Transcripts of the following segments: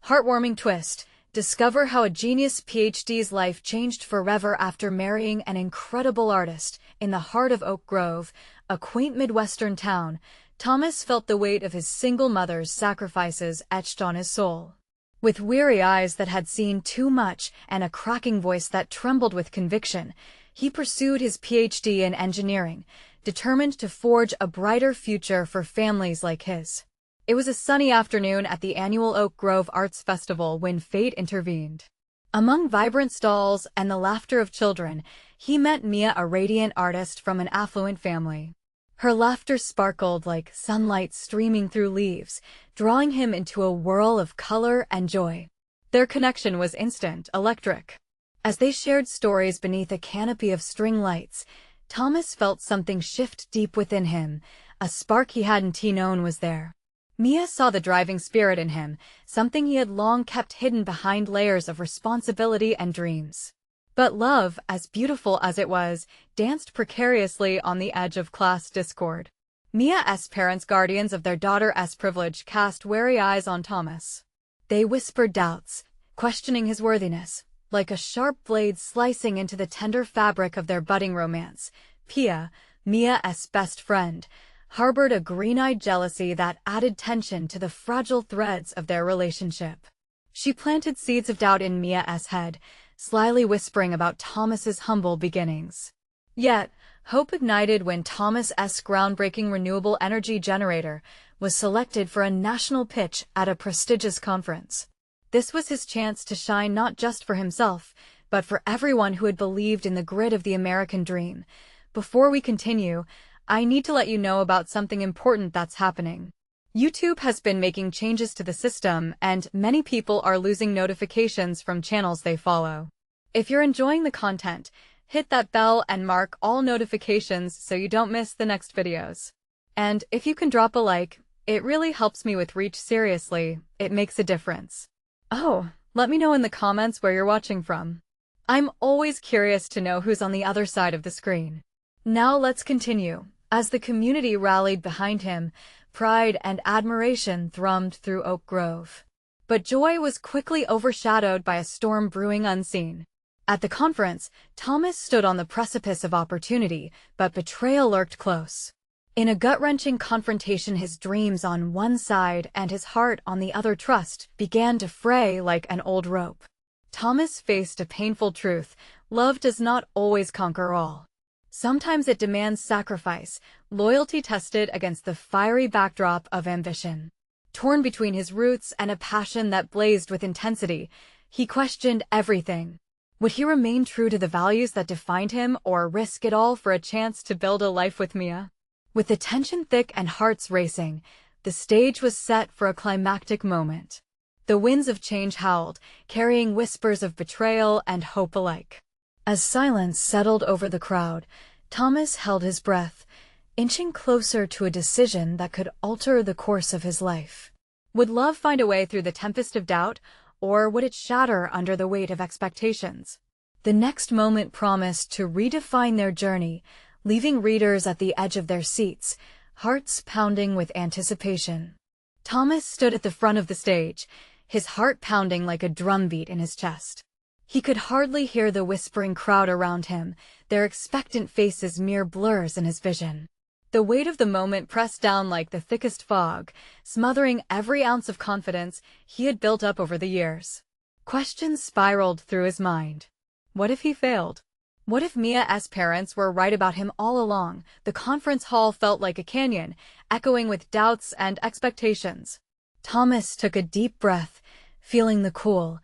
Heartwarming twist. Discover how a genius PhD's life changed forever after marrying an incredible artist. In the heart of Oak Grove, a quaint Midwestern town, Thomas felt the weight of his single mother's sacrifices etched on his soul. With weary eyes that had seen too much and a cracking voice that trembled with conviction, he pursued his PhD in engineering, determined to forge a brighter future for families like his. It was a sunny afternoon at the annual Oak Grove Arts Festival when fate intervened. Among vibrant stalls and the laughter of children, he met Mia, a radiant artist from an affluent family. Her laughter sparkled like sunlight streaming through leaves, drawing him into a whirl of color and joy. Their connection was instant, electric. As they shared stories beneath a canopy of string lights, Thomas felt something shift deep within him, a spark he hadn't known was there. Mia saw the driving spirit in him, something he had long kept hidden behind layers of responsibility and dreams. But love, as beautiful as it was, danced precariously on the edge of class discord. Mia's parents, guardians of their daughter's privilege, cast wary eyes on Thomas. They whispered doubts, questioning his worthiness, like a sharp blade slicing into the tender fabric of their budding romance. Pia, Mia's best friend, harbored a green-eyed jealousy that added tension to the fragile threads of their relationship. She planted seeds of doubt in Mia's head, slyly whispering about Thomas's humble beginnings. Yet, hope ignited when Thomas's groundbreaking renewable energy generator was selected for a national pitch at a prestigious conference. This was his chance to shine not just for himself, but for everyone who had believed in the grit of the American dream. Before we continue, I need to let you know about something important that's happening. YouTube has been making changes to the system, and many people are losing notifications from channels they follow. If you're enjoying the content, hit that bell and mark all notifications so you don't miss the next videos. And if you can drop a like, it really helps me with reach. Seriously, it makes a difference. Oh, let me know in the comments where you're watching from. I'm always curious to know who's on the other side of the screen. Now let's continue. As the community rallied behind him, pride and admiration thrummed through Oak Grove. But joy was quickly overshadowed by a storm brewing unseen. At the conference, Thomas stood on the precipice of opportunity, but betrayal lurked close. In a gut-wrenching confrontation, his dreams on one side and his heart on the other trust began to fray like an old rope. Thomas faced a painful truth: love does not always conquer all. Sometimes it demands sacrifice, loyalty tested against the fiery backdrop of ambition. Torn between his roots and a passion that blazed with intensity, he questioned everything. Would he remain true to the values that defined him, or risk it all for a chance to build a life with Mia? With the tension thick and hearts racing, the stage was set for a climactic moment. The winds of change howled, carrying whispers of betrayal and hope alike. As silence settled over the crowd, Thomas held his breath, inching closer to a decision that could alter the course of his life. Would love find a way through the tempest of doubt, or would it shatter under the weight of expectations? The next moment promised to redefine their journey, leaving readers at the edge of their seats, hearts pounding with anticipation. Thomas stood at the front of the stage, his heart pounding like a drumbeat in his chest. He could hardly hear the whispering crowd around him, their expectant faces mere blurs in his vision. The weight of the moment pressed down like the thickest fog, smothering every ounce of confidence he had built up over the years. Questions spiraled through his mind. What if he failed? What if Mia's parents were right about him all along? The conference hall felt like a canyon, echoing with doubts and expectations. Thomas took a deep breath, feeling the cool,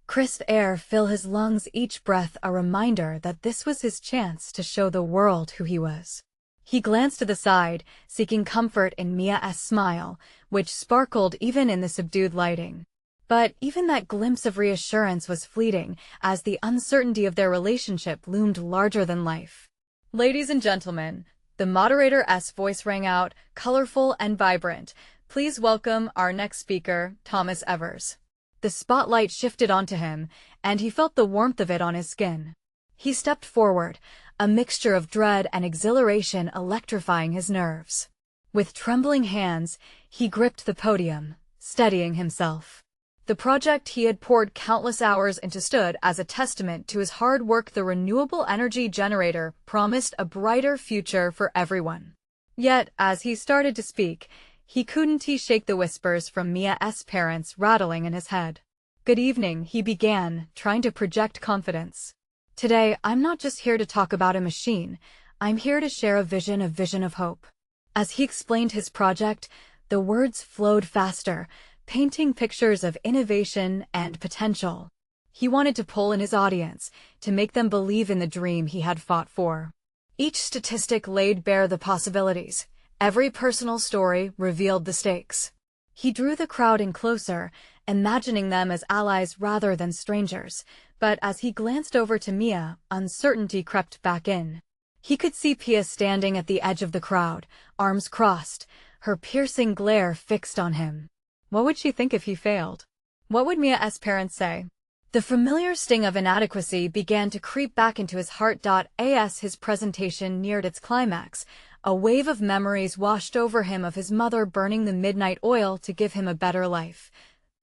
crisp air fill his lungs, each breath a reminder that this was his chance to show the world who he was. He glanced to the side, seeking comfort in Mia's smile, which sparkled even in the subdued lighting. But even that glimpse of reassurance was fleeting, as the uncertainty of their relationship loomed larger than life. Ladies and gentlemen, the moderator's voice rang out, colorful and vibrant. Please welcome our next speaker, Thomas Evers. The spotlight shifted onto him, and he felt the warmth of it on his skin. He stepped forward, a mixture of dread and exhilaration electrifying his nerves. With trembling hands, he gripped the podium, steadying himself. The project he had poured countless hours into stood as a testament to his hard work. The renewable energy generator promised a brighter future for everyone. Yet, as he started to speak, he couldn't shake the whispers from Mia's parents rattling in his head. "Good evening," he began, trying to project confidence. "Today, I'm not just here to talk about a machine. I'm here to share a vision of hope." As he explained his project, the words flowed faster, painting pictures of innovation and potential. He wanted to pull in his audience, to make them believe in the dream he had fought for. Each statistic laid bare the possibilities. Every personal story revealed the stakes. He drew the crowd in closer, imagining them as allies rather than strangers, but as he glanced over to Mia, uncertainty crept back in. He could see Pia standing at the edge of the crowd, arms crossed, her piercing glare fixed on him. What would she think if he failed? What would Mia's parents say? The familiar sting of inadequacy began to creep back into his heart. As his presentation neared its climax, a wave of memories washed over him of his mother burning the midnight oil to give him a better life,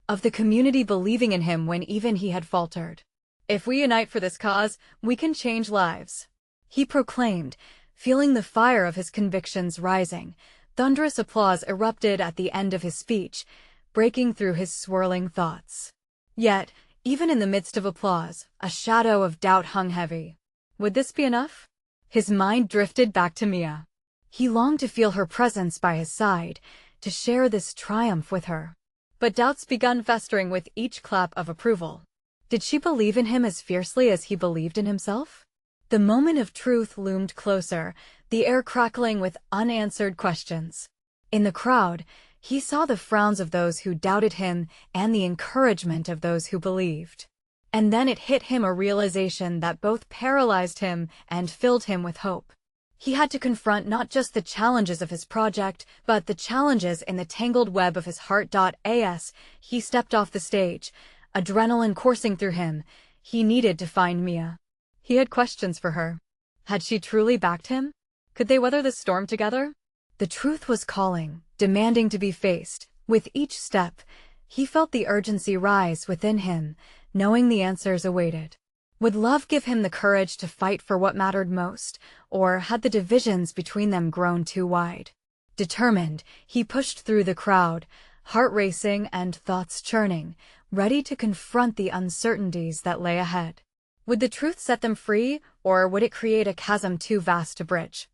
of the community believing in him when even he had faltered. "If we unite for this cause, we can change lives," he proclaimed, feeling the fire of his convictions rising. Thunderous applause erupted at the end of his speech, breaking through his swirling thoughts. Yet, even in the midst of applause, a shadow of doubt hung heavy. Would this be enough? His mind drifted back to Mia. He longed to feel her presence by his side, to share this triumph with her. But doubts began festering with each clap of approval. Did she believe in him as fiercely as he believed in himself? The moment of truth loomed closer, the air crackling with unanswered questions. In the crowd, he saw the frowns of those who doubted him and the encouragement of those who believed. And then it hit him, a realization that both paralyzed him and filled him with hope. He had to confront not just the challenges of his project, but the challenges in the tangled web of his heart. As he stepped off the stage, adrenaline coursing through him, he needed to find Mia. He had questions for her. Had she truly backed him? Could they weather the storm together? The truth was calling, demanding to be faced. With each step, he felt the urgency rise within him, knowing the answers awaited. Would love give him the courage to fight for what mattered most, or had the divisions between them grown too wide? Determined, he pushed through the crowd, heart racing and thoughts churning, ready to confront the uncertainties that lay ahead. Would the truth set them free, or would it create a chasm too vast to bridge?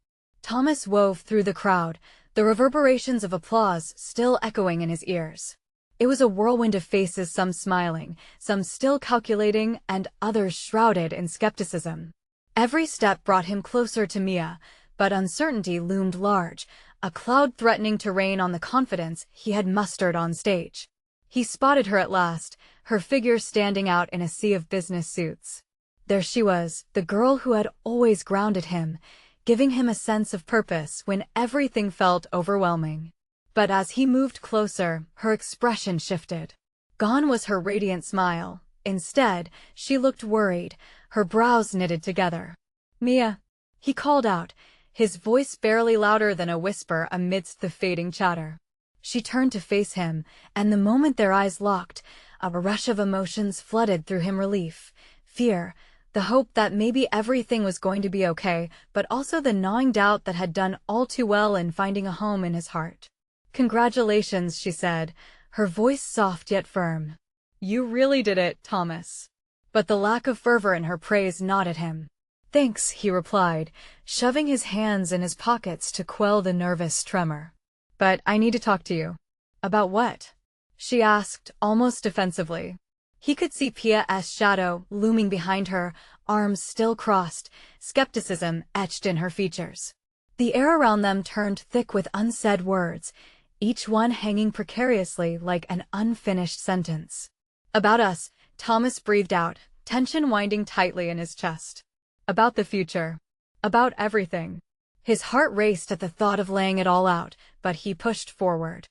Thomas wove through the crowd, the reverberations of applause still echoing in his ears. It was a whirlwind of faces, some smiling, some still calculating, and others shrouded in skepticism. Every step brought him closer to Mia, but uncertainty loomed large, a cloud threatening to rain on the confidence he had mustered on stage. He spotted her at last, her figure standing out in a sea of business suits. There she was, the girl who had always grounded him, giving him a sense of purpose when everything felt overwhelming. But as he moved closer, her expression shifted. Gone was her radiant smile. Instead, she looked worried, her brows knitted together. "Mia," he called out, his voice barely louder than a whisper amidst the fading chatter. She turned to face him, and the moment their eyes locked, a rush of emotions flooded through him: relief, fear, the hope that maybe everything was going to be okay, but also the gnawing doubt that had done all too well in finding a home in his heart. "Congratulations," she said, her voice soft yet firm. "You really did it, Thomas." But the lack of fervor in her praise gnawed at him. "Thanks," he replied, shoving his hands in his pockets to quell the nervous tremor. "But I need to talk to you." "About what?" she asked, almost defensively. He could see Pia's shadow looming behind her, arms still crossed, skepticism etched in her features. The air around them turned thick with unsaid words, each one hanging precariously like an unfinished sentence. "About us," Thomas breathed out, tension winding tightly in his chest. "About the future. About everything." His heart raced at the thought of laying it all out, but he pushed forward.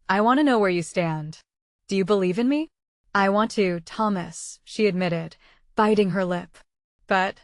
"I want to know where you stand. Do you believe in me?" "I want to, Thomas," she admitted, biting her lip. "But—"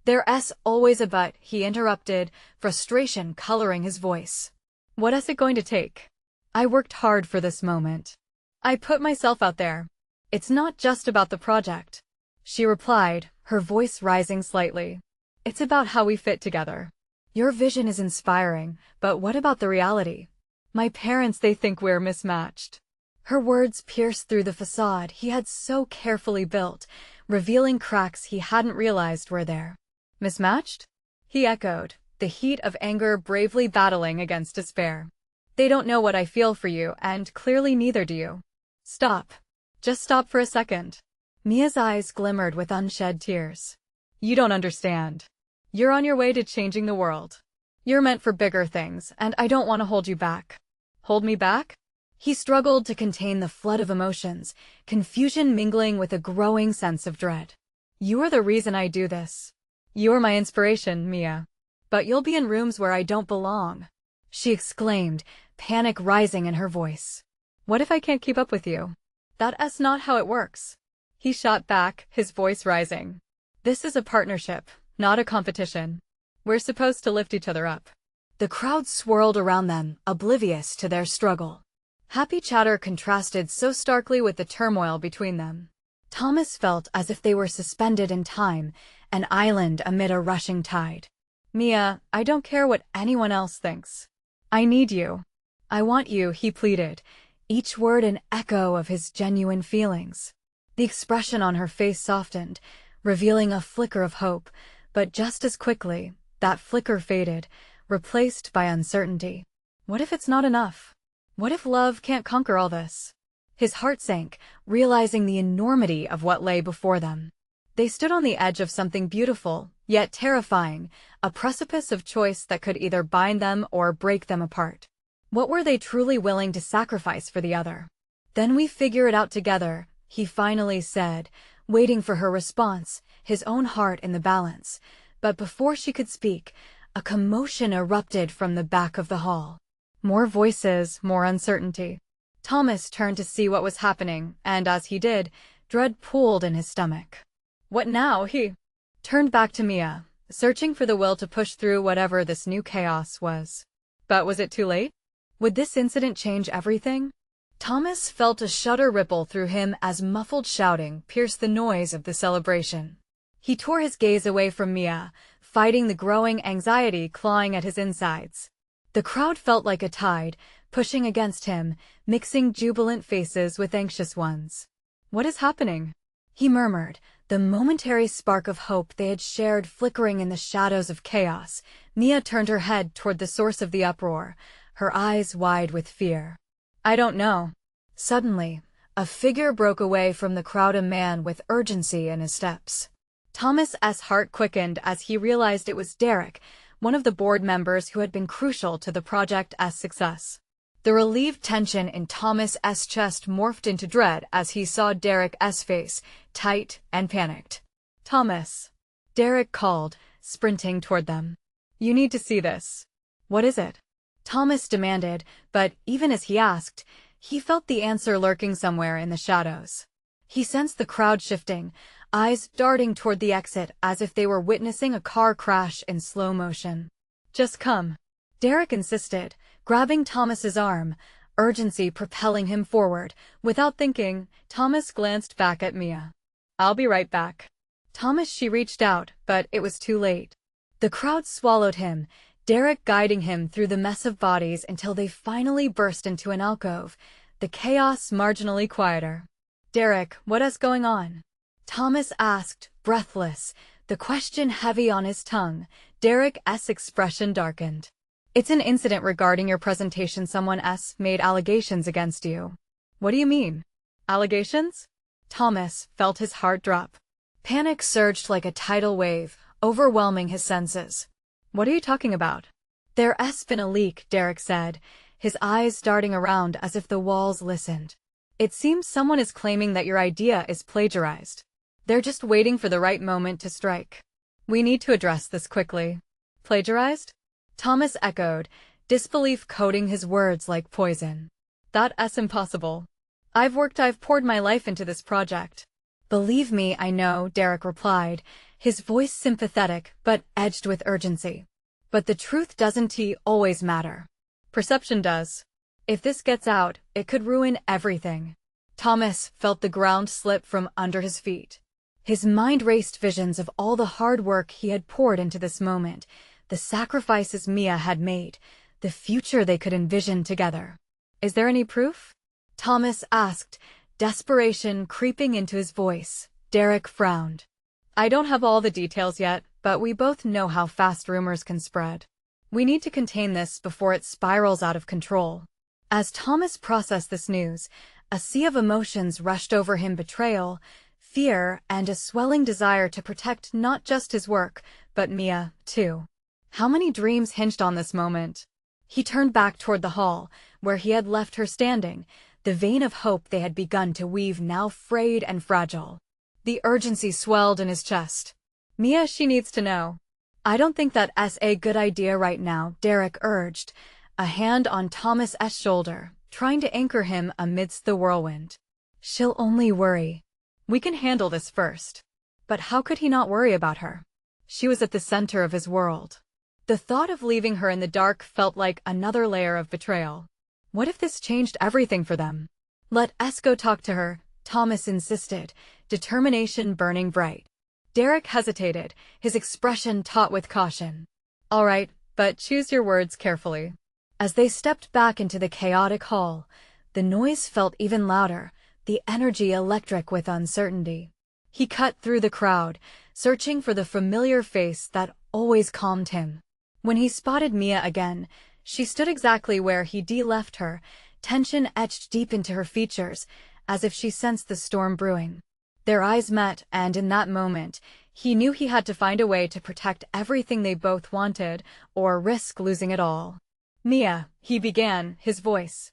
"There's always a but," he interrupted, frustration coloring his voice. "What is it going to take? I worked hard for this moment. I put myself out there. It's not just about the project, she replied, her voice rising slightly. It's about how we fit together. Your vision is inspiring, but what about the reality? My parents, they think we're mismatched. Her words pierced through the facade he had so carefully built, revealing cracks he hadn't realized were there. Mismatched? He echoed, the heat of anger bravely battling against despair. They don't know what I feel for you, and clearly neither do you. Stop. Just stop for a second. Mia's eyes glimmered with unshed tears. You don't understand. You're on your way to changing the world. You're meant for bigger things, and I don't want to hold you back. Hold me back? He struggled to contain the flood of emotions, confusion mingling with a growing sense of dread. You are the reason I do this. You're my inspiration, Mia. But you'll be in rooms where I don't belong, she exclaimed, panic rising in her voice. What if I can't keep up with you? That's not how it works. He shot back, his voice rising. This is a partnership, not a competition. We're supposed to lift each other up. The crowd swirled around them, oblivious to their struggle. Happy chatter contrasted so starkly with the turmoil between them. Thomas felt as if they were suspended in time, an island amid a rushing tide. Mia, I don't care what anyone else thinks. I need you. I want you, he pleaded, each word an echo of his genuine feelings. The expression on her face softened, revealing a flicker of hope, but just as quickly, that flicker faded, replaced by uncertainty. What if it's not enough? What if love can't conquer all this? His heart sank, realizing the enormity of what lay before them. They stood on the edge of something beautiful, yet terrifying, a precipice of choice that could either bind them or break them apart. What were they truly willing to sacrifice for the other? Then we figure it out together, he finally said, waiting for her response, his own heart in the balance. But before she could speak, a commotion erupted from the back of the hall. More voices, more uncertainty. Thomas turned to see what was happening, and as he did, dread pooled in his stomach. What now? He turned back to Mia, searching for the will to push through whatever this new chaos was. But was it too late? Would this incident change everything? Thomas felt a shudder ripple through him as muffled shouting pierced the noise of the celebration. He tore his gaze away from Mia, fighting the growing anxiety clawing at his insides. The crowd felt like a tide, pushing against him, mixing jubilant faces with anxious ones. What is happening? He murmured, the momentary spark of hope they had shared flickering in the shadows of chaos. Mia turned her head toward the source of the uproar, her eyes wide with fear. I don't know. Suddenly, a figure broke away from the crowd, a man with urgency in his steps. Thomas's heart quickened as he realized it was Derek, one of the board members who had been crucial to the project's success. The relieved tension in Thomas's chest morphed into dread as he saw Derek's face, tight and panicked. Thomas. Derek called, sprinting toward them. You need to see this. What is it? Thomas demanded, but even as he asked, he felt the answer lurking somewhere in the shadows. He sensed the crowd shifting, eyes darting toward the exit as if they were witnessing a car crash in slow motion. Just come. Derek insisted, grabbing Thomas's arm, urgency propelling him forward. Without thinking, Thomas glanced back at Mia. I'll be right back. Thomas, she reached out, but it was too late. The crowd swallowed him, Derek guiding him through the mess of bodies until they finally burst into an alcove, the chaos marginally quieter. Derek, what is going on? Thomas asked, breathless, the question heavy on his tongue. Derek's expression darkened. It's an incident regarding your presentation. Someone made allegations against you. What do you mean? Allegations? Thomas felt his heart drop. Panic surged like a tidal wave, overwhelming his senses. What are you talking about? There's been a leak, Derek said, his eyes darting around as if the walls listened. It seems someone is claiming that your idea is plagiarized. They're just waiting for the right moment to strike. We need to address this quickly. Plagiarized? Thomas echoed, disbelief coating his words like poison. That's impossible. I've poured my life into this project. Believe me, I know, Derek replied, his voice sympathetic but edged with urgency. But the truth doesn't always matter. Perception does. If this gets out, it could ruin everything. Thomas felt the ground slip from under his feet. His mind raced visions of all the hard work he had poured into this moment, the sacrifices Mia had made, the future they could envision together. "Is there any proof?" Thomas asked, desperation creeping into his voice. Derek frowned. "I don't have all the details yet, but we both know how fast rumors can spread. We need to contain this before it spirals out of control." As Thomas processed this news, a sea of emotions rushed over him: betrayal, fear, and a swelling desire to protect not just his work, but Mia, too. How many dreams hinged on this moment? He turned back toward the hall, where he had left her standing, the vein of hope they had begun to weave now frayed and fragile. The urgency swelled in his chest. "Mia, she needs to know." "I don't think that's a good idea right now," Derek urged, a hand on Thomas's shoulder, trying to anchor him amidst the whirlwind. "She'll only worry. We can handle this first." But how could he not worry about her? She was at the center of his world. The thought of leaving her in the dark felt like another layer of betrayal. What if this changed everything for them? "Let us go talk to her," Thomas insisted, determination burning bright. Derek hesitated, his expression taut with caution. "All right, but choose your words carefully." As they stepped back into the chaotic hall, the noise felt even louder, the energy electric with uncertainty. He cut through the crowd, searching for the familiar face that always calmed him. When he spotted Mia again, she stood exactly where he'd left her, tension etched deep into her features, as if she sensed the storm brewing. Their eyes met, and in that moment, he knew he had to find a way to protect everything they both wanted, or risk losing it all. "Mia," he began, his voice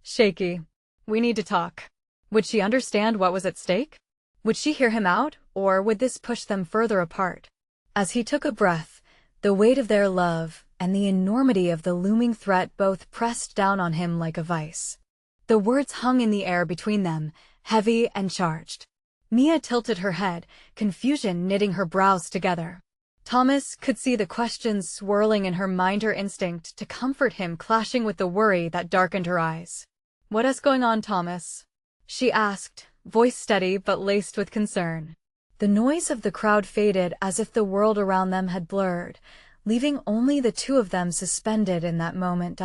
shaky. "We need to talk." Would she understand what was at stake? Would she hear him out, or would this push them further apart? As he took a breath, the weight of their love and the enormity of the looming threat both pressed down on him like a vice. The words hung in the air between them, heavy and charged. Mia tilted her head, confusion knitting her brows together. Thomas could see the questions swirling in her mind, her instinct to comfort him clashing with the worry that darkened her eyes. "What is going on, Thomas?" she asked, voice steady but laced with concern. The noise of the crowd faded as if the world around them had blurred, leaving only the two of them suspended in that moment.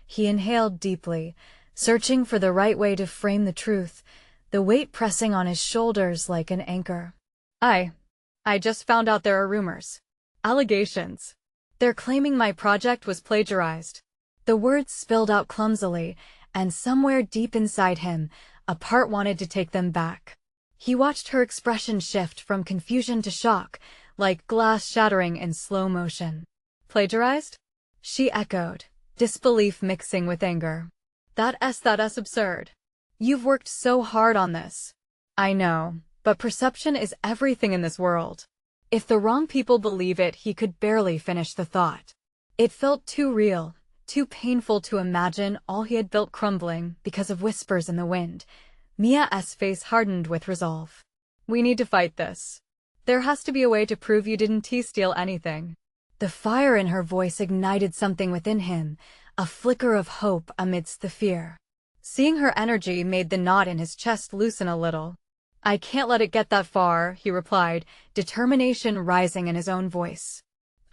He inhaled deeply, searching for the right way to frame the truth, the weight pressing on his shoulders like an anchor. I just found out there are rumors. Allegations. They're claiming my project was plagiarized." The words spilled out clumsily, and somewhere deep inside him, a part wanted to take them back. He watched her expression shift from confusion to shock, like glass shattering in slow motion. "Plagiarized?" she echoed, disbelief mixing with anger. That's absurd. You've worked so hard on this." "I know, but perception is everything in this world." If the wrong people believe it, he could barely finish the thought. It felt too real, too painful to imagine all he had built crumbling because of whispers in the wind. Mia's face hardened with resolve. "We need to fight this. There has to be a way to prove you didn't steal anything." The fire in her voice ignited something within him, a flicker of hope amidst the fear. Seeing her energy made the knot in his chest loosen a little. "I can't let it get that far," he replied, determination rising in his own voice.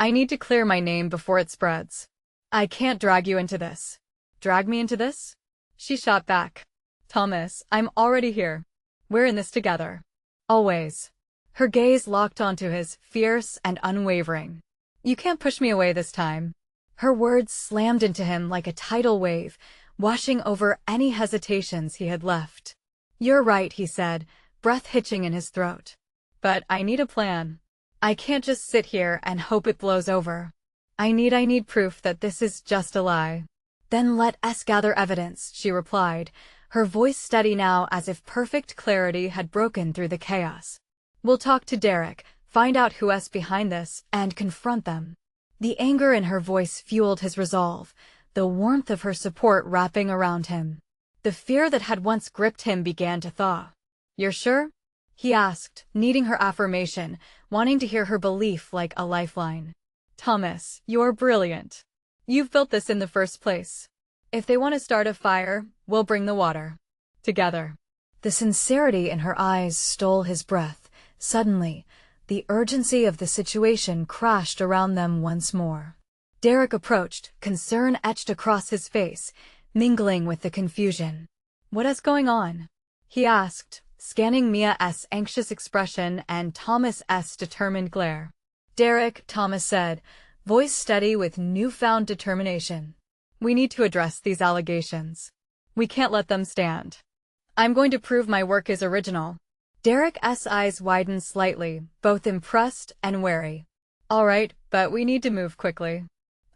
"I need to clear my name before it spreads. I can't drag you into this." "Drag me into this?" She shot back. "Thomas, I'm already here. We're in this together. Always." Her gaze locked onto his, fierce and unwavering. "You can't push me away this time." Her words slammed into him like a tidal wave, washing over any hesitations he had left. "You're right," he said, breath hitching in his throat. "But I need a plan. I can't just sit here and hope it blows over. I need proof that this is just a lie." "Then let us gather evidence," she replied, her voice steady now as if perfect clarity had broken through the chaos. "We'll talk to Derek, find out who's behind this, and confront them." The anger in her voice fueled his resolve, the warmth of her support wrapping around him. The fear that had once gripped him began to thaw. "You're sure?" he asked, needing her affirmation, wanting to hear her belief like a lifeline. "Thomas, you're brilliant. You've built this in the first place. If they want to start a fire, we'll bring the water. Together." The sincerity in her eyes stole his breath. Suddenly, the urgency of the situation crashed around them once more. Derek approached, concern etched across his face, mingling with the confusion. "What is going on?" he asked, scanning Mia's anxious expression and Thomas's determined glare. "Derek," Thomas said, voice steady with newfound determination. "We need to address these allegations. We can't let them stand. I'm going to prove my work is original." Derek's eyes widened slightly, both impressed and wary. "All right, but we need to move quickly.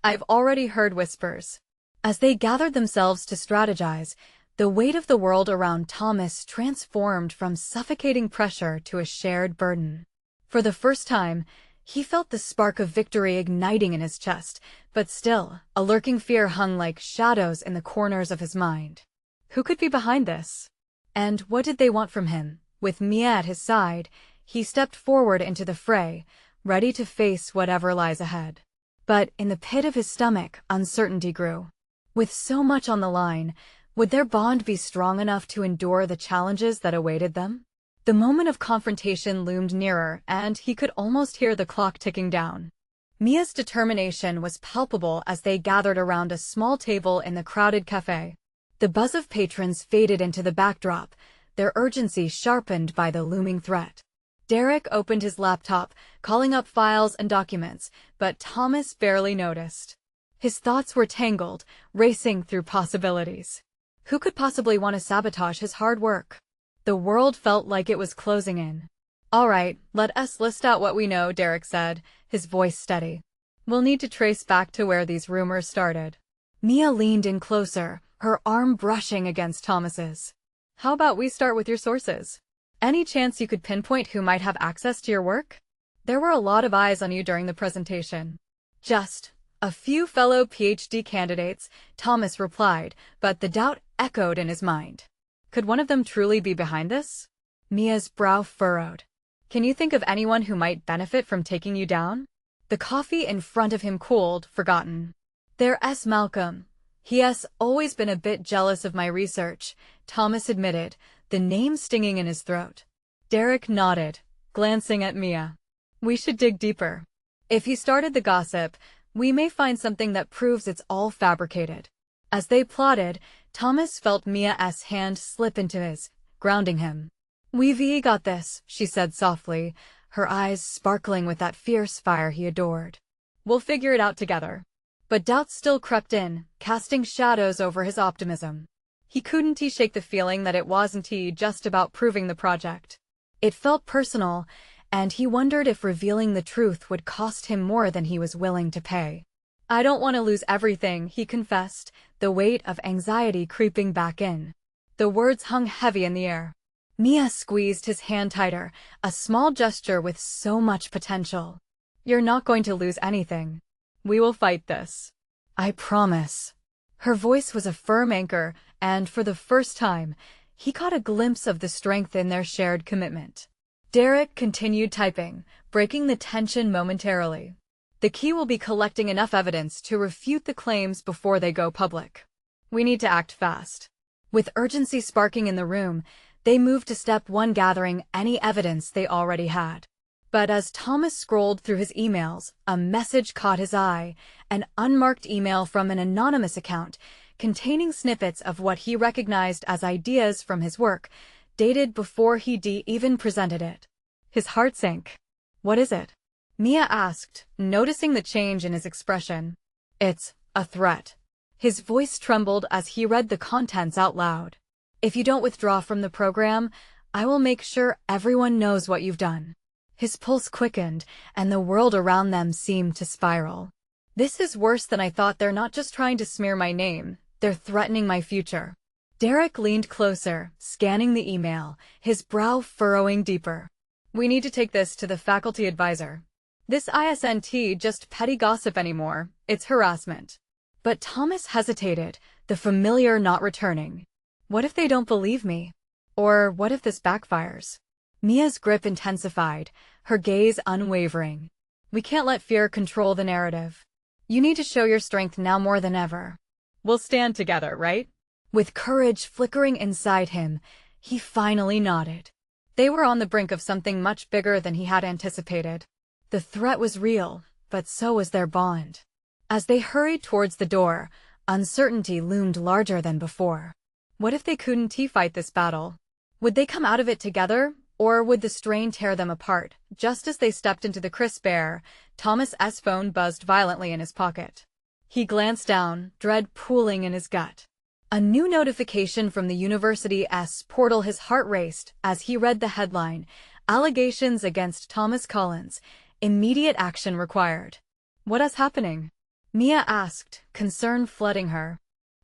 I've already heard whispers." As they gathered themselves to strategize, the weight of the world around Thomas transformed from suffocating pressure to a shared burden. For the first time, he felt the spark of victory igniting in his chest, but still, a lurking fear hung like shadows in the corners of his mind. Who could be behind this? And what did they want from him? With Mia at his side, he stepped forward into the fray, ready to face whatever lies ahead. But in the pit of his stomach, uncertainty grew. With so much on the line, would their bond be strong enough to endure the challenges that awaited them? The moment of confrontation loomed nearer, and he could almost hear the clock ticking down. Mia's determination was palpable as they gathered around a small table in the crowded cafe. The buzz of patrons faded into the backdrop, their urgency sharpened by the looming threat. Derek opened his laptop, calling up files and documents, but Thomas barely noticed. His thoughts were tangled, racing through possibilities. Who could possibly want to sabotage his hard work? The world felt like it was closing in. "All right, let us list out what we know," Derek said, his voice steady. "We'll need to trace back to where these rumors started." Mia leaned in closer, her arm brushing against Thomas's. "How about we start with your sources? Any chance you could pinpoint who might have access to your work? There were a lot of eyes on you during the presentation." "Just a few fellow PhD candidates," Thomas replied, but the doubt echoed in his mind. Could one of them truly be behind this? Mia's brow furrowed. "Can you think of anyone who might benefit from taking you down?" The coffee in front of him cooled, forgotten. "There's Malcolm. He has always been a bit jealous of my research," Thomas admitted, the name stinging in his throat. Derek nodded, glancing at Mia. "We should dig deeper. If he started the gossip, we may find something that proves it's all fabricated." As they plotted, Thomas felt Mia's hand slip into his, grounding him. "We've got this," she said softly, her eyes sparkling with that fierce fire he adored. "We'll figure it out together." But doubt still crept in, casting shadows over his optimism. He couldn't shake the feeling that it wasn't just about proving the project. It felt personal, and he wondered if revealing the truth would cost him more than he was willing to pay. "I don't want to lose everything," he confessed, the weight of anxiety creeping back in. The words hung heavy in the air. Mia squeezed his hand tighter, a small gesture with so much potential. "You're not going to lose anything. We will fight this. I promise." Her voice was a firm anchor, and for the first time, he caught a glimpse of the strength in their shared commitment. Derek continued typing, breaking the tension momentarily. "The key will be collecting enough evidence to refute the claims before they go public. We need to act fast." With urgency sparking in the room, they moved to step one, gathering any evidence they already had. But as Thomas scrolled through his emails, a message caught his eye, an unmarked email from an anonymous account, containing snippets of what he recognized as ideas from his work, dated before he even presented it. His heart sank. "What is it?" Mia asked, noticing the change in his expression. "It's a threat." His voice trembled as he read the contents out loud. "If you don't withdraw from the program, I will make sure everyone knows what you've done." His pulse quickened, and the world around them seemed to spiral. "This is worse than I thought. They're not just trying to smear my name, they're threatening my future." Derek leaned closer, scanning the email, his brow furrowing deeper. "We need to take this to the faculty advisor. This isn't just petty gossip anymore, it's harassment." But Thomas hesitated, the familiar not returning. What if they don't believe me? Or what if this backfires? Mia's grip intensified, her gaze unwavering. "We can't let fear control the narrative. You need to show your strength now more than ever." "We'll stand together, right?" With courage flickering inside him, He finally nodded. They were on the brink of something much bigger than he had anticipated. The threat was real, but so was their bond. As they hurried towards the door, uncertainty loomed larger than before. What if they couldn't fight this battle? Would they come out of it together, or would the strain tear them apart? Just as they stepped into the crisp air, Thomas's phone buzzed violently in his pocket. He glanced down, dread pooling in his gut. A new notification from the university's portal. His heart raced as he read the headline, "Allegations against Thomas Collins. Immediate action required." "What is happening?" Mia asked, concern flooding her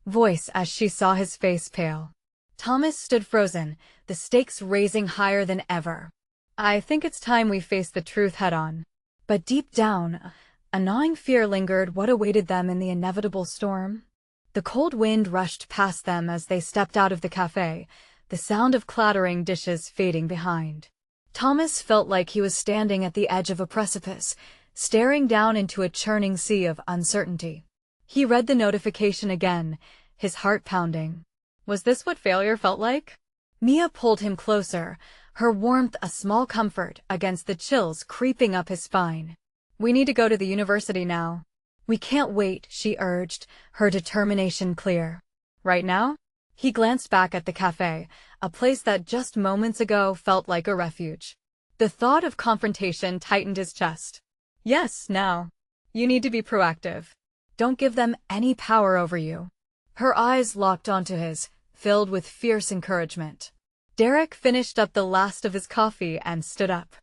voice as she saw his face pale. Thomas stood frozen, the stakes raising higher than ever. "I think it's time we face the truth head-on." But deep down, a gnawing fear lingered. What awaited them in the inevitable storm? The cold wind rushed past them as they stepped out of the cafe, the sound of clattering dishes fading behind. Thomas felt like he was standing at the edge of a precipice, staring down into a churning sea of uncertainty. He read the notification again, his heart pounding. Was this what failure felt like? Mia pulled him closer, her warmth a small comfort against the chills creeping up his spine. "We need to go to the university now." "We can't wait," she urged, her determination clear. "Right now?" He glanced back at the cafe, a place that just moments ago felt like a refuge. The thought of confrontation tightened his chest. "Yes, now. You need to be proactive. Don't give them any power over you." Her eyes locked onto his, filled with fierce encouragement. Derek finished up the last of his coffee and stood up.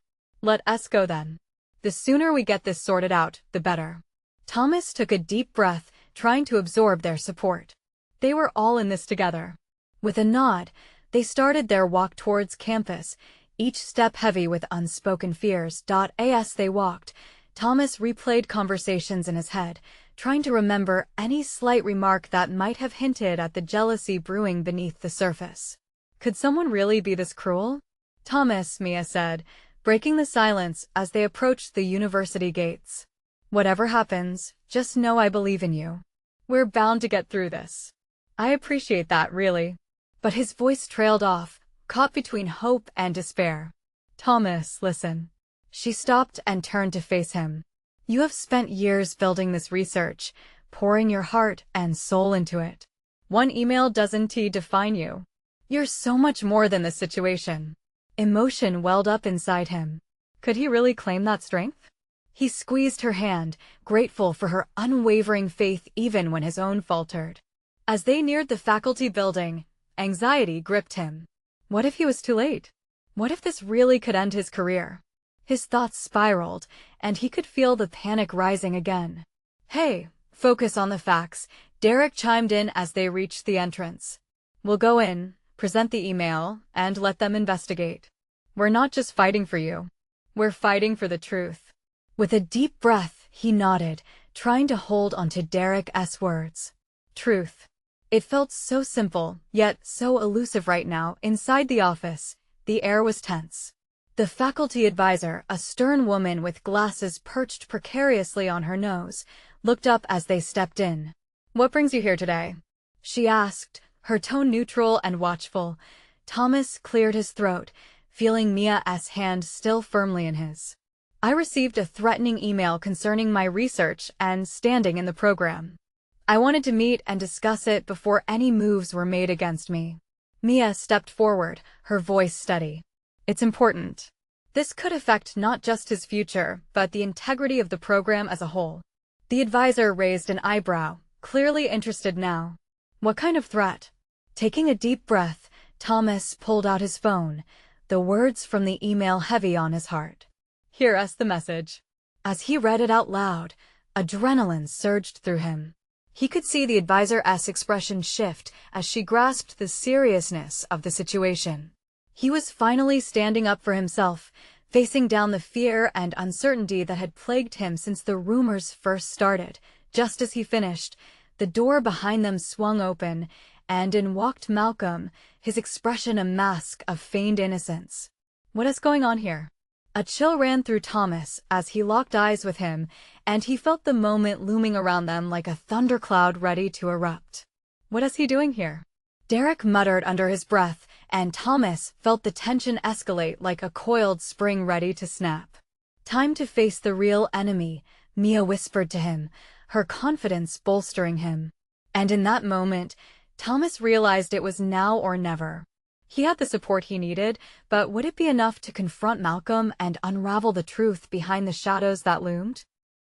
"Let us go then. The sooner we get this sorted out, the better." Thomas took a deep breath, trying to absorb their support. They were all in this together. With a nod, they started their walk towards campus, each step heavy with unspoken fears. As they walked, Thomas replayed conversations in his head, trying to remember any slight remark that might have hinted at the jealousy brewing beneath the surface. Could someone really be this cruel? "Thomas," Mia said, breaking the silence as they approached the university gates. "Whatever happens, just know I believe in you. We're bound to get through this." "I appreciate that, really." But his voice trailed off, caught between hope and despair. "Thomas, listen." She stopped and turned to face him. "You have spent years building this research, pouring your heart and soul into it. One email doesn't define you. You're so much more than this situation." Emotion welled up inside him. Could he really claim that strength? He squeezed her hand, grateful for her unwavering faith even when his own faltered. As they neared the faculty building, anxiety gripped him. What if he was too late? What if this really could end his career? His thoughts spiraled, and he could feel the panic rising again. "Hey, focus on the facts," Derek chimed in as they reached the entrance. "We'll go in, present the email, and let them investigate. We're not just fighting for you. We're fighting for the truth." With a deep breath, he nodded, trying to hold onto Derek's words. Truth. It felt so simple, yet so elusive right now. Inside the office, the air was tense. The faculty advisor, a stern woman with glasses perched precariously on her nose, looked up as they stepped in. "What brings you here today?" she asked, her tone neutral and watchful. Thomas cleared his throat, feeling Mia's hand still firmly in his. "I received a threatening email concerning my research and standing in the program. I wanted to meet and discuss it before any moves were made against me." Mia stepped forward, her voice steady. "It's important. This could affect not just his future, but the integrity of the program as a whole." The advisor raised an eyebrow, clearly interested now. "What kind of threat?" Taking a deep breath, Thomas pulled out his phone, the words from the email heavy on his heart. "Here's the message." As he read it out loud, adrenaline surged through him. He could see the advisor's expression shift as she grasped the seriousness of the situation. He was finally standing up for himself, facing down the fear and uncertainty that had plagued him since the rumors first started. Just as he finished, the door behind them swung open, and in walked Malcolm, his expression a mask of feigned innocence. "What is going on here?" A chill ran through Thomas as he locked eyes with him, and he felt the moment looming around them like a thundercloud ready to erupt. "What is he doing here?" Derek muttered under his breath, and Thomas felt the tension escalate like a coiled spring ready to snap. "Time to face the real enemy," Mia whispered to him, her confidence bolstering him. And in that moment, Thomas realized it was now or never. He had the support he needed, but would it be enough to confront Malcolm and unravel the truth behind the shadows that loomed?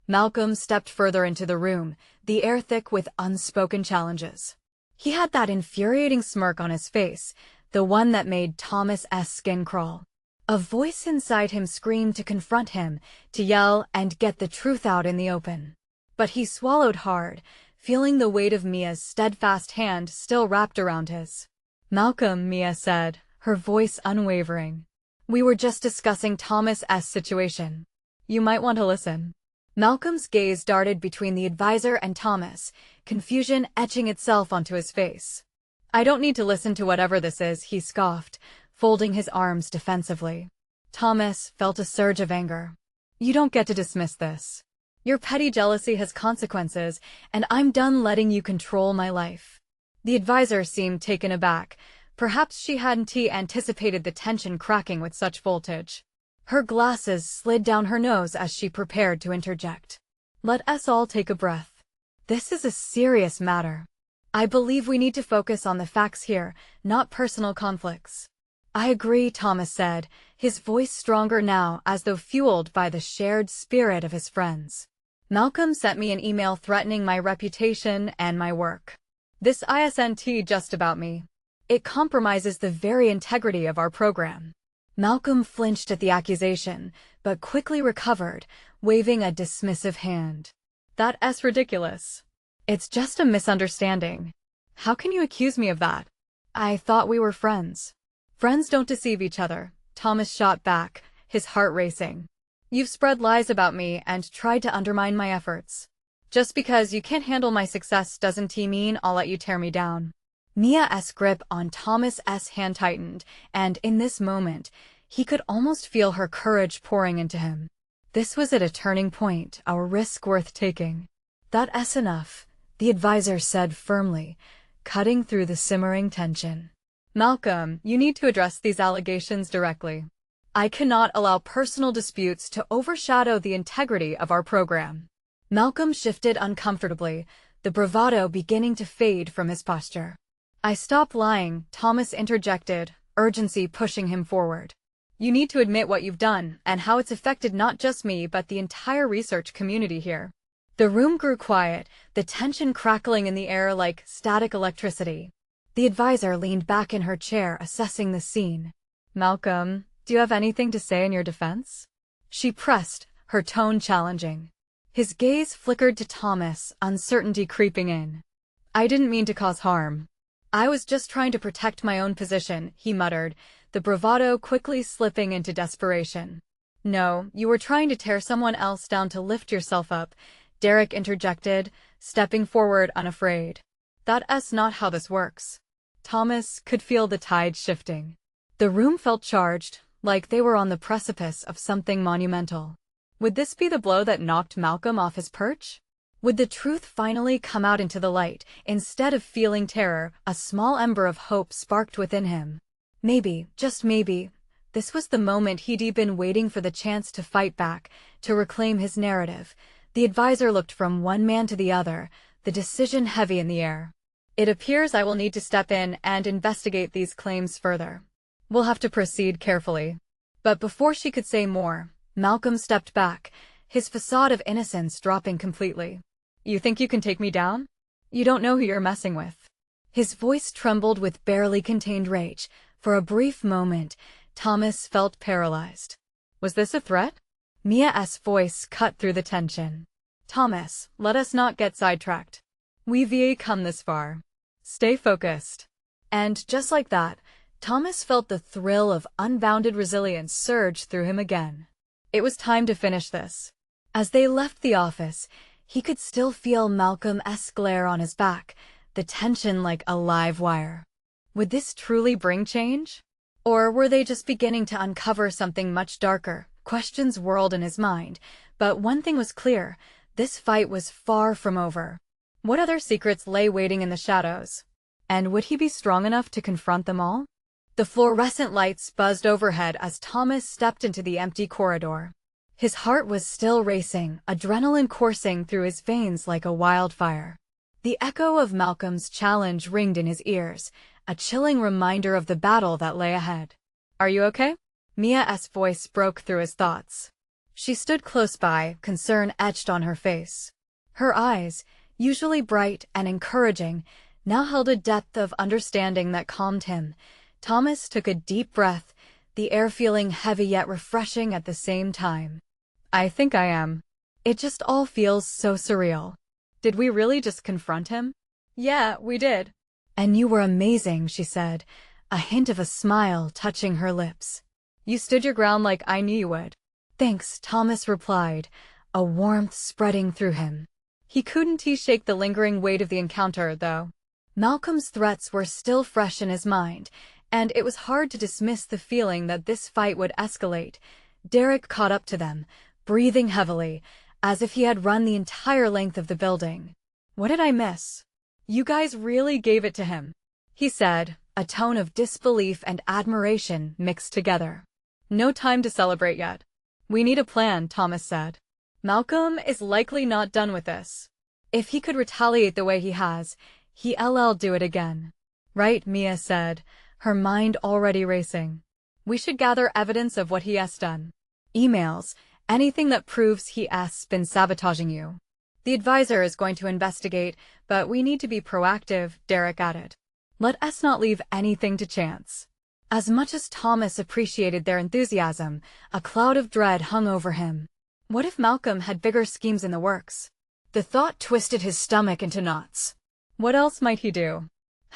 Malcolm stepped further into the room, the air thick with unspoken challenges. He had that infuriating smirk on his face, the one that made Thomas's skin crawl. A voice inside him screamed to confront him, to yell and get the truth out in the open. But he swallowed hard, feeling the weight of Mia's steadfast hand still wrapped around his. "Malcolm," Mia said, her voice unwavering. "We were just discussing Thomas's situation. You might want to listen." Malcolm's gaze darted between the advisor and Thomas, confusion etching itself onto his face. "I don't need to listen to whatever this is," he scoffed, folding his arms defensively. Thomas felt a surge of anger. "You don't get to dismiss this. Your petty jealousy has consequences, and I'm done letting you control my life." The advisor seemed taken aback. Perhaps she hadn't anticipated the tension cracking with such voltage. Her glasses slid down her nose as she prepared to interject. "Let us all take a breath. This is a serious matter. I believe we need to focus on the facts here, not personal conflicts." "I agree," Thomas said, his voice stronger now as though fueled by the shared spirit of his friends. "Malcolm sent me an email threatening my reputation and my work. This isn't just about me. It compromises the very integrity of our program." Malcolm flinched at the accusation, but quickly recovered, waving a dismissive hand. "That's ridiculous. It's just a misunderstanding. How can you accuse me of that? I thought we were friends." "Friends don't deceive each other," Thomas shot back, his heart racing. "You've spread lies about me and tried to undermine my efforts. Just because you can't handle my success doesn't mean I'll let you tear me down." Mia's grip on Thomas's hand tightened, and in this moment, he could almost feel her courage pouring into him. This was at a turning point, a risk worth taking. "That's enough," the advisor said firmly, cutting through the simmering tension. "Malcolm, you need to address these allegations directly. I cannot allow personal disputes to overshadow the integrity of our program." Malcolm shifted uncomfortably, the bravado beginning to fade from his posture. "I stop lying," Thomas interjected, urgency pushing him forward. "You need to admit what you've done and how it's affected not just me but the entire research community here." The room grew quiet, the tension crackling in the air like static electricity. The advisor leaned back in her chair, assessing the scene. "Malcolm, do you have anything to say in your defense?" she pressed, her tone challenging. His gaze flickered to Thomas, uncertainty creeping in. "I didn't mean to cause harm. I was just trying to protect my own position," he muttered, the bravado quickly slipping into desperation. "No, you were trying to tear someone else down to lift yourself up," Derek interjected, stepping forward unafraid. "That's not how this works." Thomas could feel the tide shifting. The room felt charged, like they were on the precipice of something monumental. Would this be the blow that knocked Malcolm off his perch? Would the truth finally come out into the light? Instead of feeling terror, a small ember of hope sparked within him. Maybe, just maybe, this was the moment he'd been waiting for, the chance to fight back, to reclaim his narrative. The advisor looked from one man to the other, the decision heavy in the air. "It appears I will need to step in and investigate these claims further. We'll have to proceed carefully." But before she could say more, Malcolm stepped back, his facade of innocence dropping completely. "You think you can take me down? You don't know who you're messing with." His voice trembled with barely contained rage. For a brief moment, Thomas felt paralyzed. Was this a threat? Mia's voice cut through the tension. "Thomas, let us not get sidetracked. We've come this far. Stay focused." And just like that, Thomas felt the thrill of unbounded resilience surge through him again. It was time to finish this. As they left the office, he could still feel Malcolm's glare on his back, the tension like a live wire. Would this truly bring change? Or were they just beginning to uncover something much darker? Questions whirled in his mind, but one thing was clear: this fight was far from over. What other secrets lay waiting in the shadows? And would he be strong enough to confront them all? The fluorescent lights buzzed overhead as Thomas stepped into the empty corridor. His heart was still racing, adrenaline coursing through his veins like a wildfire. The echo of Malcolm's challenge ringed in his ears, a chilling reminder of the battle that lay ahead. "Are you okay?" Mia's voice broke through his thoughts. She stood close by, concern etched on her face. Her eyes, usually bright and encouraging, now held a depth of understanding that calmed him. Thomas took a deep breath, the air feeling heavy yet refreshing at the same time. "I think I am. It just all feels so surreal." "Did we really just confront him?" "Yeah, we did." "And you were amazing," she said, a hint of a smile touching her lips. "You stood your ground like I knew you would." "Thanks," Thomas replied, a warmth spreading through him. He couldn't shake the lingering weight of the encounter, though. Malcolm's threats were still fresh in his mind, and it was hard to dismiss the feeling that this fight would escalate. Derek caught up to them, breathing heavily, as if he had run the entire length of the building. "What did I miss?" "You guys really gave it to him," he said, a tone of disbelief and admiration mixed together. "No time to celebrate yet. We need a plan," Thomas said. "Malcolm is likely not done with this. If he could retaliate the way he has, he'll do it again." "Right," Mia said, her mind already racing. "We should gather evidence of what he has done. Emails, anything that proves he has been sabotaging you. The advisor is going to investigate, but we need to be proactive," Derek added. "Let us not leave anything to chance." As much as Thomas appreciated their enthusiasm, a cloud of dread hung over him. What if Malcolm had bigger schemes in the works? The thought twisted his stomach into knots. What else might he do?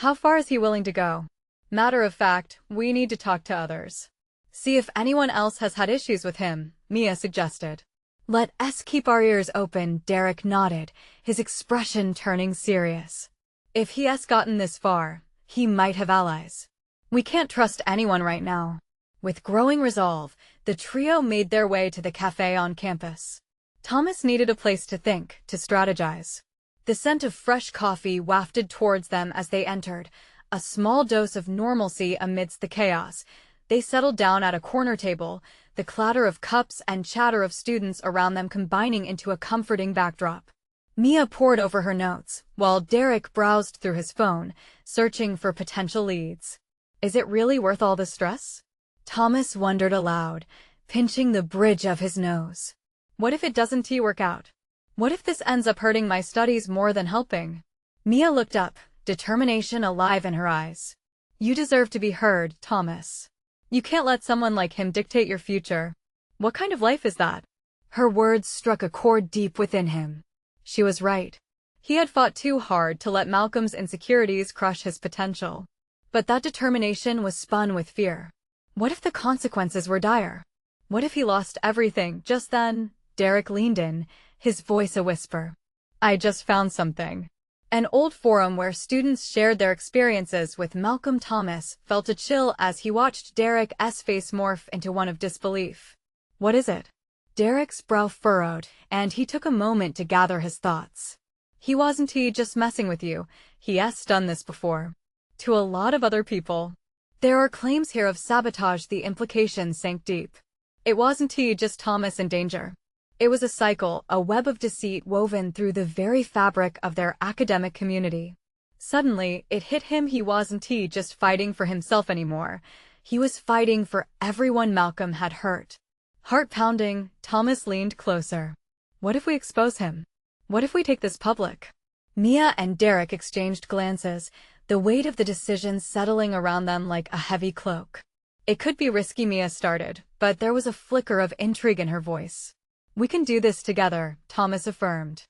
How far is he willing to go? "Matter of fact, we need to talk to others. See if anyone else has had issues with him," Mia suggested. "Let us keep our ears open," Derek nodded, his expression turning serious. "If he has gotten this far, he might have allies. We can't trust anyone right now." With growing resolve, the trio made their way to the cafe on campus. Thomas needed a place to think, to strategize. The scent of fresh coffee wafted towards them as they entered, a small dose of normalcy amidst the chaos. They settled down at a corner table, the clatter of cups and chatter of students around them combining into a comforting backdrop. Mia pored over her notes, while Derek browsed through his phone, searching for potential leads. Is it really worth all the stress? Thomas wondered aloud, pinching the bridge of his nose. What if it doesn't work out? What if this ends up hurting my studies more than helping? Mia looked up, determination alive in her eyes. You deserve to be heard, Thomas. You can't let someone like him dictate your future. What kind of life is that? Her words struck a chord deep within him. She was right. He had fought too hard to let Malcolm's insecurities crush his potential. But that determination was spun with fear. What if the consequences were dire? What if he lost everything just then? Derek leaned in, his voice a whisper. I just found something. An old forum where students shared their experiences with Malcolm. Thomas felt a chill as he watched Derek's face morph into one of disbelief. What is it? Derek's brow furrowed, and he took a moment to gather his thoughts. He wasn't just messing with you. He has done this before. To a lot of other people. There are claims here of sabotage. The implications sank deep. It wasn't just Thomas in danger. It was a cycle, a web of deceit woven through the very fabric of their academic community. Suddenly, it hit him. He wasn't just fighting for himself anymore. He was fighting for everyone Malcolm had hurt. Heart pounding, Thomas leaned closer. What if we expose him? What if we take this public? Mia and Derek exchanged glances, the weight of the decision settling around them like a heavy cloak. It could be risky, Mia started, but there was a flicker of intrigue in her voice. We can do this together, Thomas affirmed.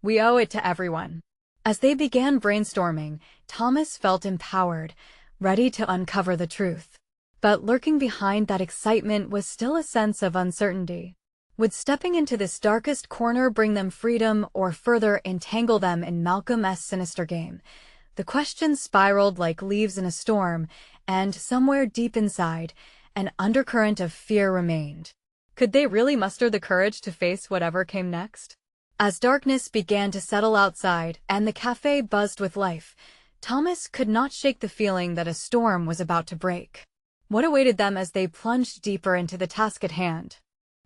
We owe it to everyone. As they began brainstorming, Thomas felt empowered, ready to uncover the truth. But lurking behind that excitement was still a sense of uncertainty. Would stepping into this darkest corner bring them freedom or further entangle them in Malcolm's sinister game? The questions spiraled like leaves in a storm, and somewhere deep inside, an undercurrent of fear remained. Could they really muster the courage to face whatever came next? As darkness began to settle outside and the cafe buzzed with life, Thomas could not shake the feeling that a storm was about to break. What awaited them as they plunged deeper into the task at hand?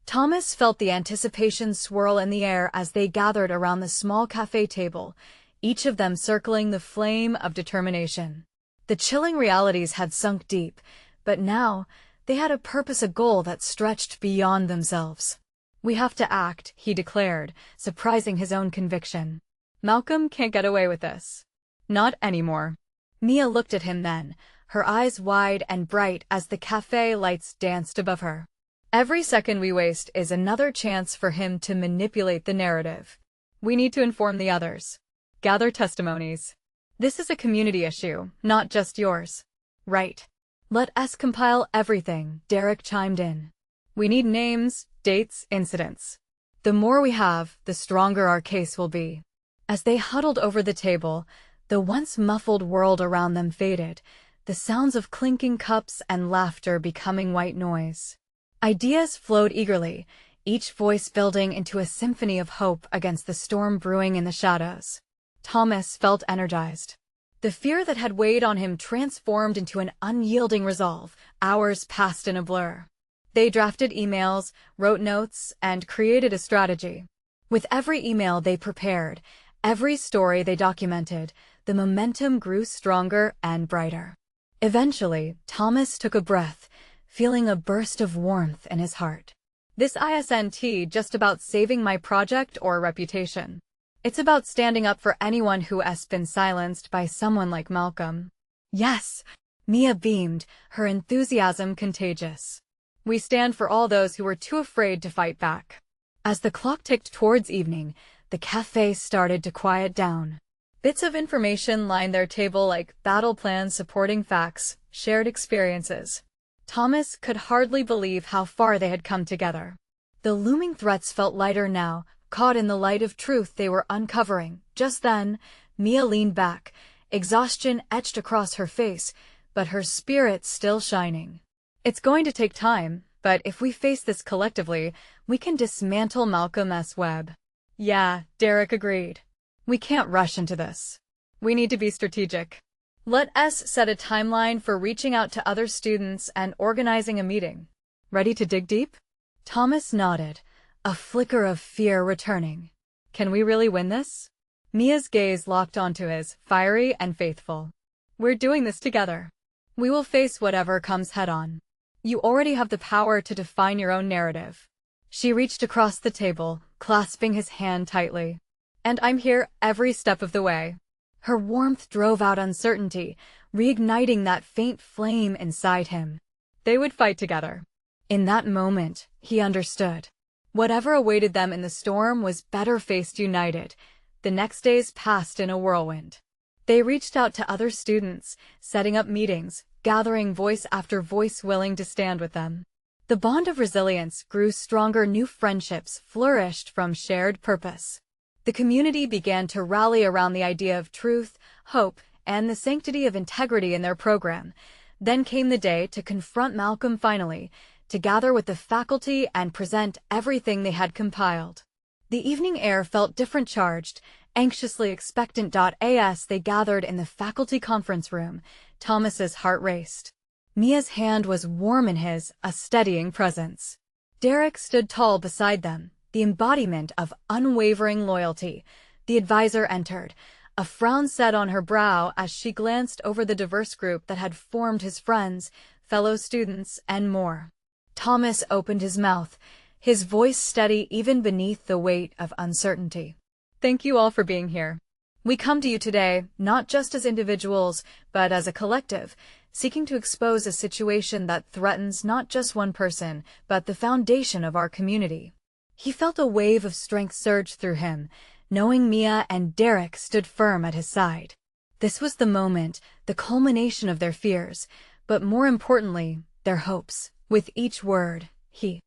Thomas felt the anticipation swirl in the air as they gathered around the small cafe table, each of them circling the flame of determination. The chilling realities had sunk deep, but now they had a purpose, a goal that stretched beyond themselves. "We have to act," he declared, surprising his own conviction. "Malcolm can't get away with this. Not anymore." Mia looked at him then, her eyes wide and bright as the cafe lights danced above her. "Every second we waste is another chance for him to manipulate the narrative. We need to inform the others. Gather testimonies. This is a community issue, not just yours." "Right. Let us compile everything," Derek chimed in. "We need names, dates, incidents. The more we have, the stronger our case will be." As they huddled over the table, the once muffled world around them faded, the sounds of clinking cups and laughter becoming white noise. Ideas flowed eagerly, each voice building into a symphony of hope against the storm brewing in the shadows. Thomas felt energized. The fear that had weighed on him transformed into an unyielding resolve. Hours passed in a blur. They drafted emails, wrote notes, and created a strategy. With every email they prepared, every story they documented, the momentum grew stronger and brighter. Eventually, Thomas took a breath, feeling a burst of warmth in his heart. "This isn't just about saving my project or reputation. It's about standing up for anyone who has been silenced by someone like Malcolm." "Yes," Mia beamed, her enthusiasm contagious. "We stand for all those who were too afraid to fight back." As the clock ticked towards evening, the cafe started to quiet down. Bits of information lined their table like battle plans, supporting facts, shared experiences. Thomas could hardly believe how far they had come together. The looming threats felt lighter now, caught in the light of truth they were uncovering. Just then, Mia leaned back, exhaustion etched across her face, but her spirit still shining. "It's going to take time, but if we face this collectively, we can dismantle Malcolm's web." "Yeah," Derek agreed. "We can't rush into this. We need to be strategic. Let us set a timeline for reaching out to other students and organizing a meeting." "Ready to dig deep?" Thomas nodded, a flicker of fear returning. "Can we really win this?" Mia's gaze locked onto his, fiery and faithful. "We're doing this together. We will face whatever comes head-on. You already have the power to define your own narrative." She reached across the table, clasping his hand tightly. "And I'm here every step of the way." Her warmth drove out uncertainty, reigniting that faint flame inside him. They would fight together. In that moment, he understood. Whatever awaited them in the storm was better faced united. The next days passed in a whirlwind. They reached out to other students, setting up meetings, gathering voice after voice willing to stand with them. The bond of resilience grew stronger, new friendships flourished from shared purpose. The community began to rally around the idea of truth, hope, and the sanctity of integrity in their program. Then came the day to confront Malcolm finally, to gather with the faculty and present everything they had compiled. The evening air felt different, charged, anxiously expectant. As they gathered in the faculty conference room, Thomas's heart raced. Mia's hand was warm in his, a steadying presence. Derek stood tall beside them, the embodiment of unwavering loyalty. The advisor entered, a frown set on her brow as she glanced over the diverse group that had formed his friends, fellow students, and more. Thomas opened his mouth, his voice steady even beneath the weight of uncertainty. "Thank you all for being here. We come to you today, not just as individuals, but as a collective, seeking to expose a situation that threatens not just one person, but the foundation of our community." He felt a wave of strength surge through him, knowing Mia and Derek stood firm at his side. This was the moment, the culmination of their fears, but more importantly, their hopes. With each word, he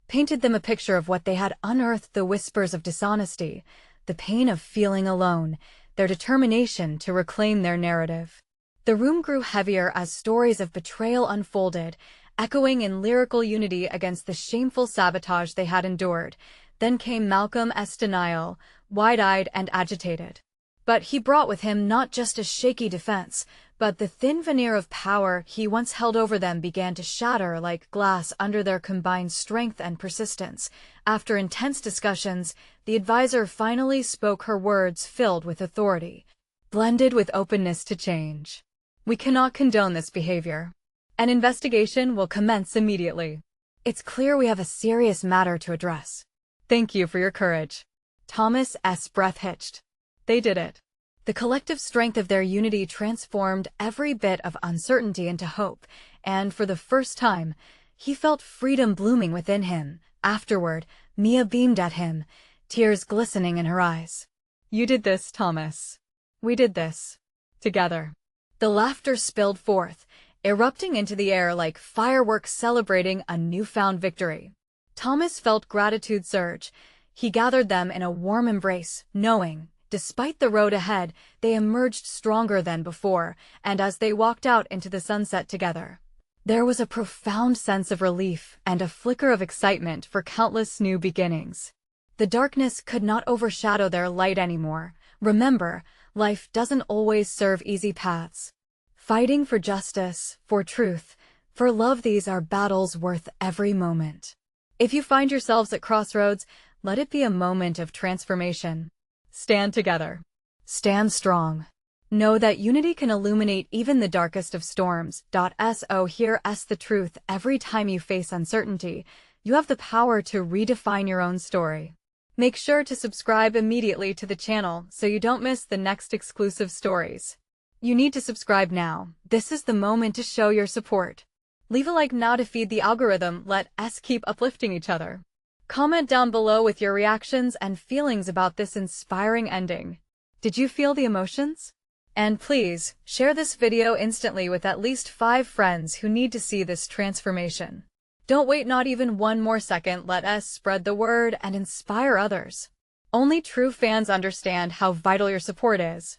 painted them a picture of what they had unearthed: the whispers of dishonesty, the pain of feeling alone, their determination to reclaim their narrative. The room grew heavier as stories of betrayal unfolded, echoing in lyrical unity against the shameful sabotage they had endured. Then came Malcolm's denial, wide-eyed and agitated. But he brought with him not just a shaky defense, but the thin veneer of power he once held over them began to shatter like glass under their combined strength and persistence. After intense discussions, the advisor finally spoke her words filled with authority, blended with openness to change. "We cannot condone this behavior. An investigation will commence immediately. It's clear we have a serious matter to address. Thank you for your courage." Thomas's breath hitched. They did it. The collective strength of their unity transformed every bit of uncertainty into hope, and for the first time, he felt freedom blooming within him. Afterward, Mia beamed at him, tears glistening in her eyes. "You did this, Thomas. We did this. Together." The laughter spilled forth, erupting into the air like fireworks celebrating a newfound victory. Thomas felt gratitude surge. He gathered them in a warm embrace, knowing, despite the road ahead, they emerged stronger than before, and as they walked out into the sunset together, there was a profound sense of relief and a flicker of excitement for countless new beginnings. The darkness could not overshadow their light anymore. Remember, life doesn't always serve easy paths. Fighting for justice, for truth, for love, these are battles worth every moment. If you find yourselves at crossroads, let it be a moment of transformation. Stand together. Stand strong. Know that unity can illuminate even the darkest of storms. Here's the truth. Every time you face uncertainty, you have the power to redefine your own story. Make sure to subscribe immediately to the channel so you don't miss the next exclusive stories. You need to subscribe now. This is the moment to show your support. Leave a like now to feed the algorithm. Let us keep uplifting each other. Comment down below with your reactions and feelings about this inspiring ending. Did you feel the emotions? And please, share this video instantly with at least 5 friends who need to see this transformation. Don't wait not even one more second. Let us spread the word and inspire others. Only true fans understand how vital your support is.